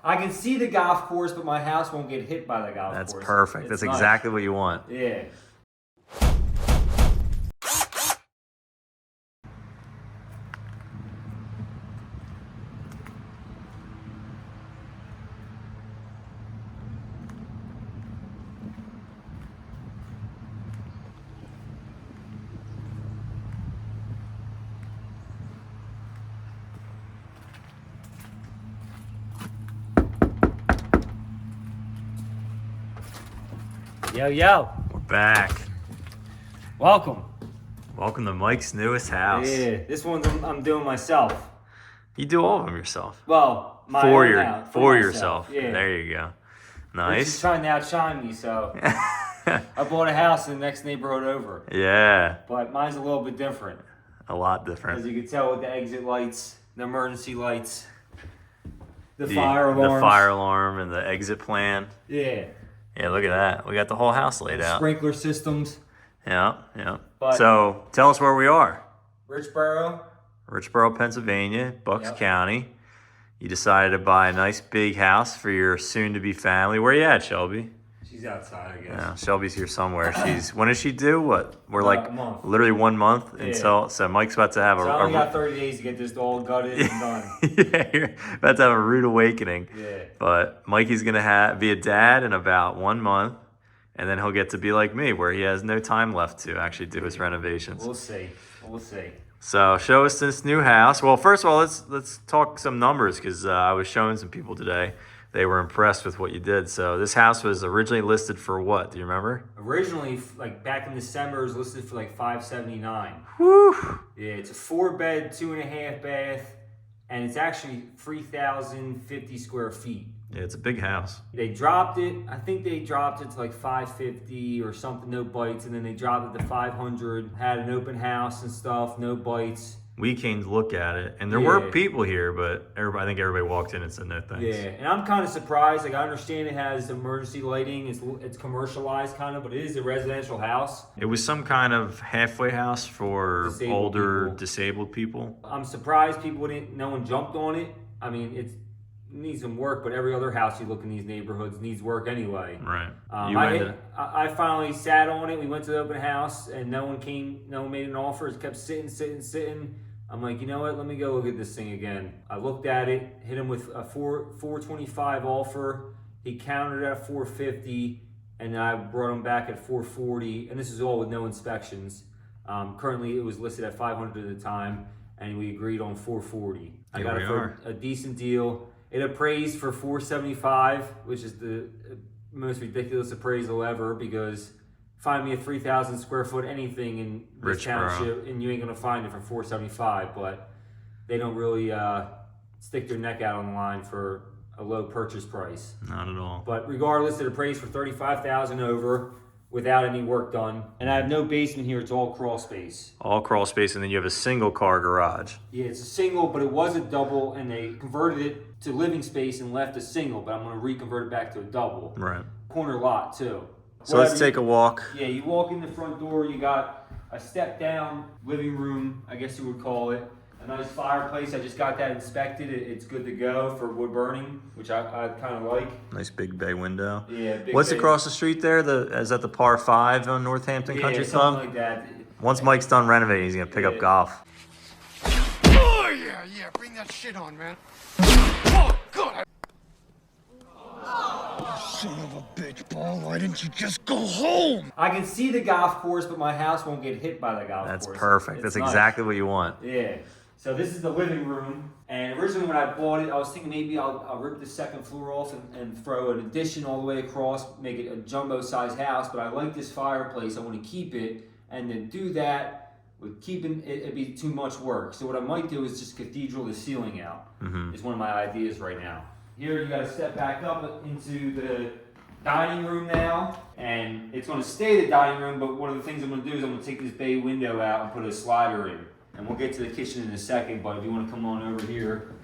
I can see the golf course, but my house won't get hit by the golf That's course. perfect. That's exactly what you want. Yeah. Yo. We're back. Welcome. Welcome to Mike's newest house. Yeah, this one's I'm doing myself. You do all of them yourself. Well, my For own your house, for myself. yourself. Yeah. There you go. She's Nice. trying to outshine me, so I bought a house in the next neighborhood over. Yeah. But mine's a little bit different. A lot As different. you can tell with the exit lights, the emergency lights, the fire alarms. The fire alarm and the exit plan. Yeah. Yeah, look at that. We got the whole house laid out. Sprinkler systems. Yeah. But- So tell us where we are. Richboro. Richboro, Pennsylvania, Bucks Yep. County. You decided to buy a nice big house for your soon-to-be family. Where you at, Shelby? She's outside, I guess. Yeah, Shelby's here somewhere. When does she do? What? We're like A month. literally 1 month Yeah. until. So Mike's about to have So I only got 30 days to get this all gutted and done. yeah, you're about to have a rude awakening. Yeah. But Mikey's gonna be a dad in about 1 month, and then he'll get to be like me, where he has no time left to actually do his renovations. We'll see. So show us this new house. Well, first of all, let's talk some numbers because I was showing some people today. They were impressed with what you did. So this house was originally listed for what? Do you remember? Originally, like back in December, it was listed for like $579. Woo! Yeah, it's a 4-bed, 2.5 bath, and it's actually 3,050 square feet. Yeah, it's a big house. They dropped it. I think they dropped it to like 550 or something, no bites, and then they dropped it to 500. Had an open house and stuff, no bites. We came to look at it, and there Yeah. were people here, but I think everybody walked in and said no thanks. Yeah, and I'm kind of surprised. Like I understand it has emergency lighting. It's commercialized kind of, but it is a residential house. It was some kind of halfway house for Disabled older people. disabled people. I'm surprised no one jumped on it. I mean, it needs some work, but every other house you look in these neighborhoods needs work anyway. Right. I finally sat on it. We went to the open house, and no one made an offer. It kept sitting. I'm like, you know what? Let me go look at this thing again. I looked at it, hit him with a 425 offer. He countered at 450, and then I brought him back at 440. And this is all with no inspections. Currently, it was listed at 500 at the time, and we agreed on 440. I got it for a decent deal. It appraised for 475, which is the most ridiculous appraisal ever, because find me a 3,000 square foot anything in this township and you ain't gonna find it for 475, but they don't really stick their neck out on the line for a low purchase price. Not at all. But regardless, it appraised for 35,000 over without any work done. And I have no basement here, it's all crawl space. All crawl space, and then you have a single car garage. Yeah, it's a single, but it was a double, and they converted it to living space and left a single, but I'm gonna reconvert it back to a double. Right. Corner lot too. So let's take a walk. Yeah, you walk in the front door, you got a step down living room, I guess you would call it. A nice fireplace, I just got that inspected. It's good to go for wood burning, which I kind of like. Nice big bay window. Yeah, big What's bay. across the street there? Is that the par 5 on Northampton Country something Club? like that. Once Mike's done renovating, he's gonna pick up golf. Oh, yeah, bring that shit on, man. Oh, God. Son of a bitch, Paul, why didn't you just go home? I can see the golf course, but my house won't get hit by the golf That's course. perfect. It's That's nice. exactly what you want. Yeah. So this is the living room, and originally when I bought it, I was thinking maybe I'll rip the second floor off and throw an addition all the way across, make it a jumbo-sized house, but I like this fireplace, I want to keep it, and to do that, with keeping it, it'd be too much work. So what I might do is just cathedral the ceiling out, is one of my ideas right now. Here you gotta step back up into the dining room now, and it's gonna stay the dining room, but one of the things I'm gonna do is I'm gonna take this bay window out and put a slider in. And we'll get to the kitchen in a second, but if you wanna come on over here.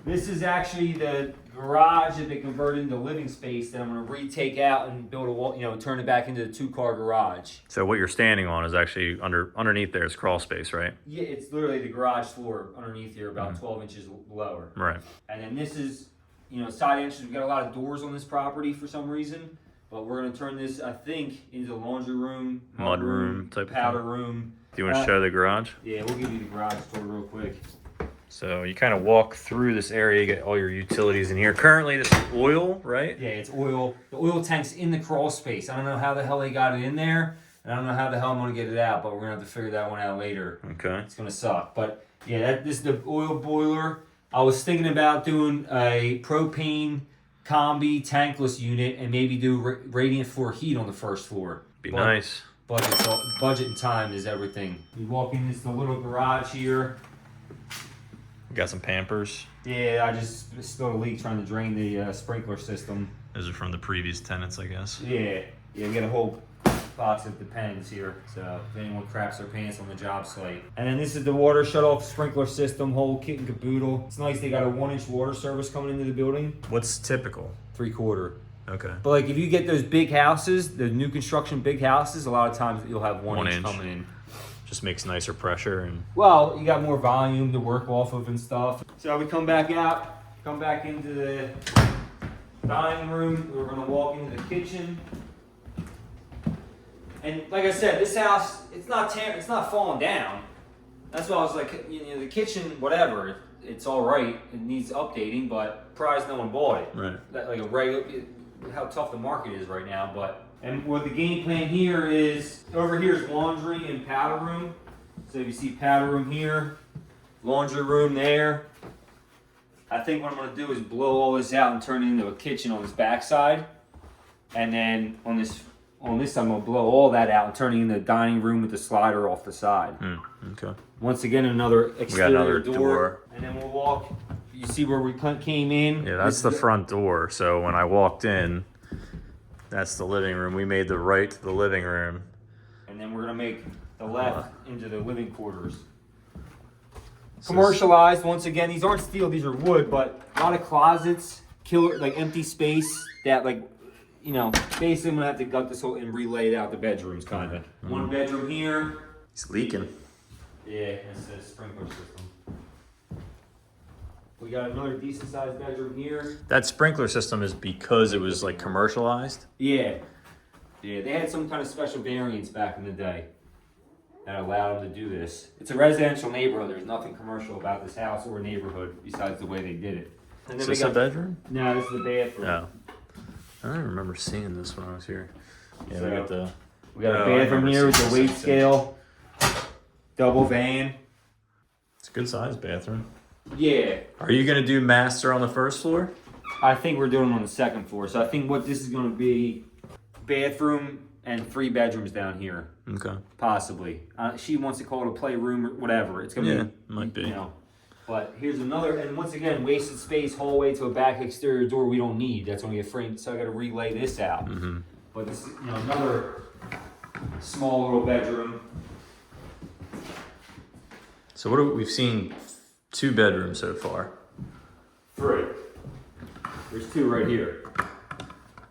This is actually the garage that they converted into living space that I'm gonna retake out and build a wall, turn it back into the 2-car garage. So what you're standing on is actually underneath there is crawl space, right? Yeah, it's literally the garage floor underneath here, about 12 inches lower. Right. And then this is side entrances. We got a lot of doors on this property for some reason, but we're gonna turn this, I think, into laundry room, Mud room type of powder thing. room. Do you want to show the garage? Yeah, we'll give you the garage tour real quick. So you kind of walk through this area, you get all your utilities in here. Currently, this is oil, right? Yeah, it's oil. The oil tank's in the crawl space. I don't know how the hell they got it in there, and I don't know how the hell I'm gonna get it out, but we're gonna have to figure that one out later. Okay. It's gonna suck. But yeah, this is the oil boiler. I was thinking about doing a propane combi tankless unit and maybe do radiant floor heat on the first floor. Be nice. Budget and time is everything. We walk in, this is the little garage here. We got some Pampers. Yeah, I just spilled a leak trying to drain the sprinkler system. Those are from the previous tenants, I guess. Yeah, we got a whole box of Depends here, so if anyone craps their pants on the job site. And then this is the water shut-off sprinkler system, whole kit and caboodle. It's nice they got a 1-inch water service coming into the building. What's typical? 3/4. Okay. But like if you get those big houses, the new construction big houses, a lot of times you'll have 1 inch coming in. Just makes nicer pressure and. Well, you got more volume to work off of and stuff. So we come back out, come back into the dining room. We're gonna walk into the kitchen. And like I said, this house, it's not falling down. That's why I was like, the kitchen, whatever, it's all right. It needs updating, but surprised no one bought it. Right. Like a regular, how tough the market is right now. And what the game plan here is, over here is laundry and powder room. So if you see powder room here, laundry room there. I think what I'm gonna do is blow all this out and turn it into a kitchen on this backside. And then on this I'm gonna blow all that out and turn it into a dining room with the slider off the side. Okay. Once again, another exterior another door. door. And then we'll walk. You see where we came in? Yeah, that's the front door. So when I walked in, that's the living room. We made the right to the living room. And then we're gonna make the left into the living quarters. Commercialized, once again, these aren't steel, these are wood, but a lot of closets, like empty space that basically I'm gonna have to gut this whole and relay it out the bedrooms kinda. One bedroom here. It's leaking. Yeah, that's the sprinkler system. We got another decent sized bedroom here. That sprinkler system is because it was like commercialized? Yeah, they had some kind of special variants back in the day that allowed them to do this. It's a residential neighborhood. There's nothing commercial about this house or neighborhood besides the way they did it. And Is this a bedroom? No, this is the bathroom. No. I don't remember seeing this when I was here. Yeah, So, we we got a I bathroom remember here with seeing the weight this. scale, double van. It's a good sized bathroom. Yeah, Are you gonna do master on the first floor? I think we're doing it on the second floor. So I think what this is going to be, bathroom and 3 bedrooms down here, Okay. possibly. She wants to call it a playroom or whatever. It's going to be, might be. But here's another, and once again, wasted space, hallway to a back exterior door we don't need. That's only a frame, so I got to relay this out. Mm-hmm. But this is, another small little bedroom. So we've seen 2 bedrooms so far. 3. There's 2 right here.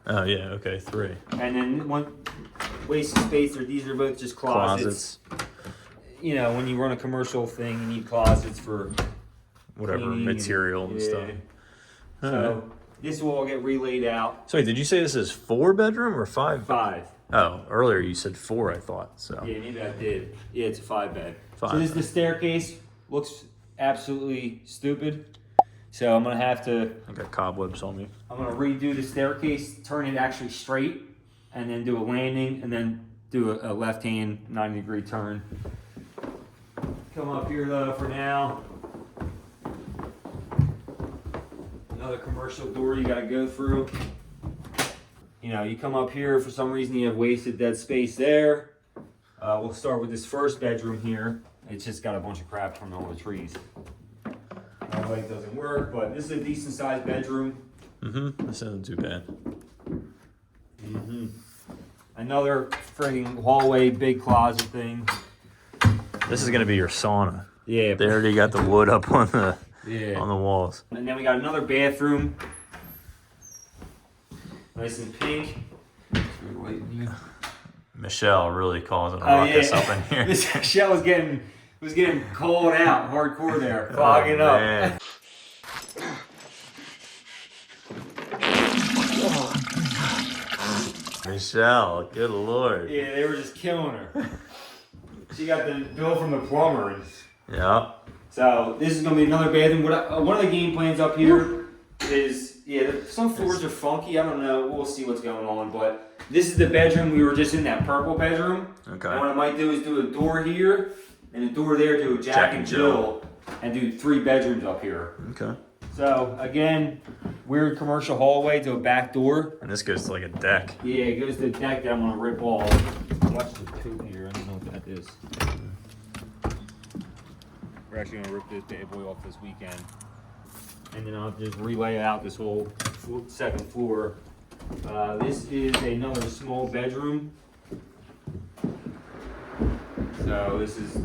Oh yeah, okay, 3. And then one wasted space, these are both just closets. When you run a commercial thing, you need closets for Whatever cleaning material and stuff. So this will all get relayed out. So wait, did you say this is 4 bedroom or 5? 5. Oh, earlier you said 4, I thought. So Yeah, maybe I did. Yeah, it's a 5 bed. 5 So this is the staircase. Looks absolutely stupid. So I'm gonna have to. I got cobwebs on me. I'm gonna redo the staircase, turn it actually straight, and then do a landing, and then do a left-hand 90-degree turn. Come up here though for now. Another commercial door you gotta go through. You come up here, for some reason you have wasted dead space there. We'll start with this first bedroom here. It's just got a bunch of crap from all the trees. My light doesn't work, but this is a decent sized bedroom. Mm-hmm. This isn't too bad. Mm-hmm. Another frigging hallway, big closet thing. This is gonna be your sauna. Yeah. They already got the wood up on the Yeah. on the walls. And then we got another bathroom. Nice and pink. Michelle really causing a Oh, ruckus yeah. up in here. This shell was getting cold out, hardcore there, clogging up. Man. Michelle, good lord. Yeah, they were just killing her. She got the bill from the plumber. Yeah. So this is gonna be another bathroom. One of the game plans up here is, some floors are funky. I don't know. We'll see what's going on. But this is the bedroom. We were just in that purple bedroom. Okay. And what I might do is do a door here and a door there. Do a Jack and Jill, and do 3 bedrooms up here. Okay. So again, weird commercial hallway to a back door. And this goes to like a deck. Yeah, it goes to the deck that I'm gonna rip off. Watch the poop here. I don't know what that is. We're actually gonna rip this bad boy off this weekend, and then I'll just relay out this whole second floor. This is another small bedroom. So this is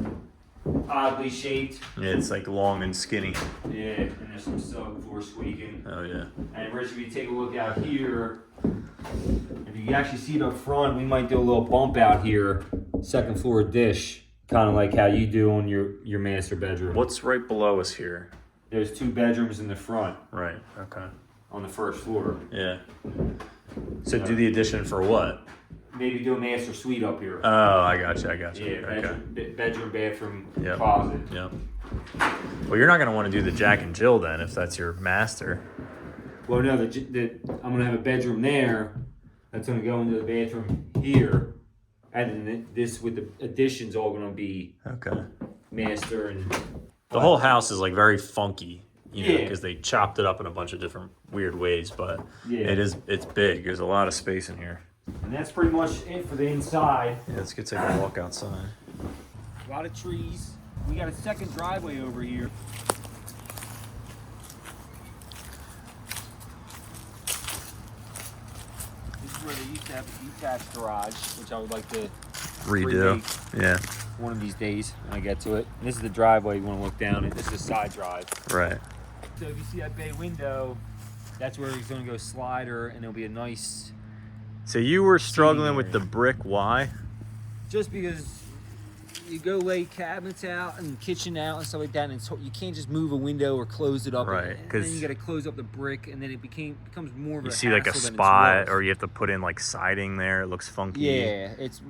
oddly shaped. Yeah, it's like long and skinny. Yeah, and there's some subfloor squeaking. Oh yeah. And Rich, if you take a look out here, if you can actually see it up front, we might do a little bump out here, second floor dish, kind of like how you do on your master bedroom. What's right below us here? There's 2 bedrooms in the front Right. Okay. on the first floor. Yeah. So do the addition for what? Maybe do a master suite up here. Oh, I got you. Yeah, Okay. bedroom, bathroom, Yep. closet. Yep. Well, you're not going to want to do the Jack and Jill then, if that's your master. Well, no, I'm gonna have a bedroom there. That's gonna go into the bathroom here, and then this with the additions all gonna be Okay. master and. The whole house is like very funky, you know, Yeah. because they chopped it up in a bunch of different weird ways. But Yeah. it's big. There's a lot of space in here. And that's pretty much it for the inside. Yeah, let's go take a walk outside. A lot of trees. We got a second driveway over here. This is where they used to have a detached garage, which I would like to Redo. remake Yeah. one of these days when I get to it. And this is the driveway you want to look down at. This is a side drive. Right. So if you see that bay window, that's where he's going to go slider, and it'll be a nice. So you were struggling with the brick. Why? Just because you go lay cabinets out and kitchen out and stuff like that, and you can't just move a window or close it up. Right, And then 'cause you got to close up the brick, and then it becomes more of a You see like a hassle than it's spot, worth. or you have to put in like siding there. It looks funky. Yeah, it's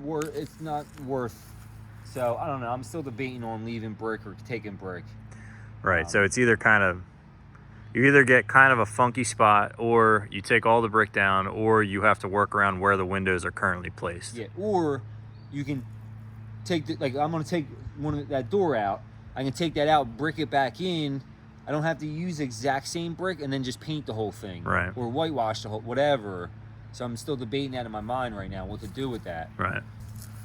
not worth. So I don't know. I'm still debating on leaving brick or taking brick. Right. So it's either you either get kind of a funky spot, or you take all the brick down, or you have to work around where the windows are currently placed. Yeah, or you can take I'm gonna take that door out. I can take that out, brick it back in. I don't have to use the exact same brick and then just paint the whole thing. Right. Or whitewash the whole whatever. So I'm still debating that in my mind right now, what to do with that. Right.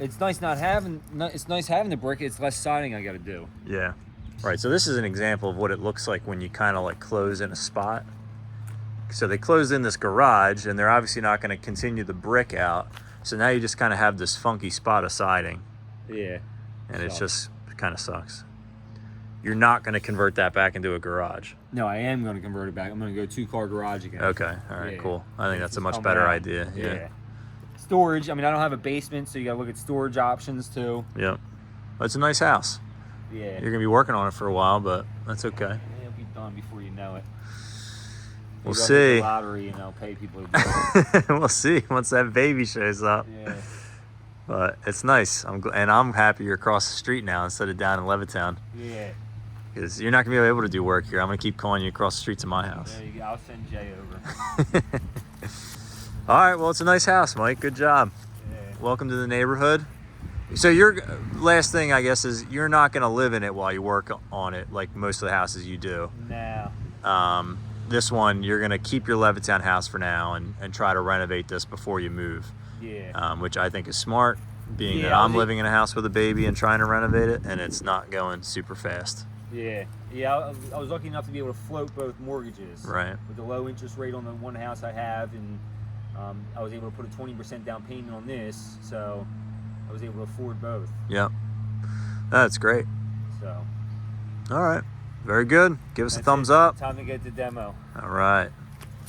It's nice having the brick. It's less siding I got to do. Yeah. Right. So this is an example of what it looks like when you kind of like close in a spot. So they closed in this garage, and they're obviously not going to continue the brick out. So now you just kind of have this funky spot of siding. Yeah. And it kind of sucks. You're not going to convert that back into a garage. No, I am going to convert it back. I'm going to go 2-car garage again. Okay. All right. Yeah. Cool. I think that's a Just much come better out. idea. Yeah. Storage. I mean, I don't have a basement, so you got to look at storage options too. Yep. It's a nice house. Yeah. You're going to be working on it for a while, but that's okay. It'll be done before you know it. We'll Maybe I'll hit see. the lottery and I'll pay people to do it. We'll see once that baby shows up. Yeah. But it's nice. I'm happy you're across the street now instead of down in Levittown. Yeah. Because you're not going to be able to do work here. I'm going to keep calling you across the street to my house. There you go. I'll send Jay over. All right. Well, it's a nice house, Mike. Good job. Yeah. Welcome to the neighborhood. So your last thing, I guess, is you're not going to live in it while you work on it like most of the houses you do. No. This one, you're going to keep your Levittown house for now and try to renovate this before you move. Yeah. Which I think is smart, being that Yeah, I'm living in a house with a baby and trying to renovate it, and it's not going super fast. Yeah. Yeah. I was lucky enough to be able to float both mortgages. Right. With the low interest rate on the one house I have, and I was able to put a 20% down payment on this, so I was able to afford both. Yep. That's great. So. All right. Very good. Give us a That's thumbs it. up. Time to get the demo. All right.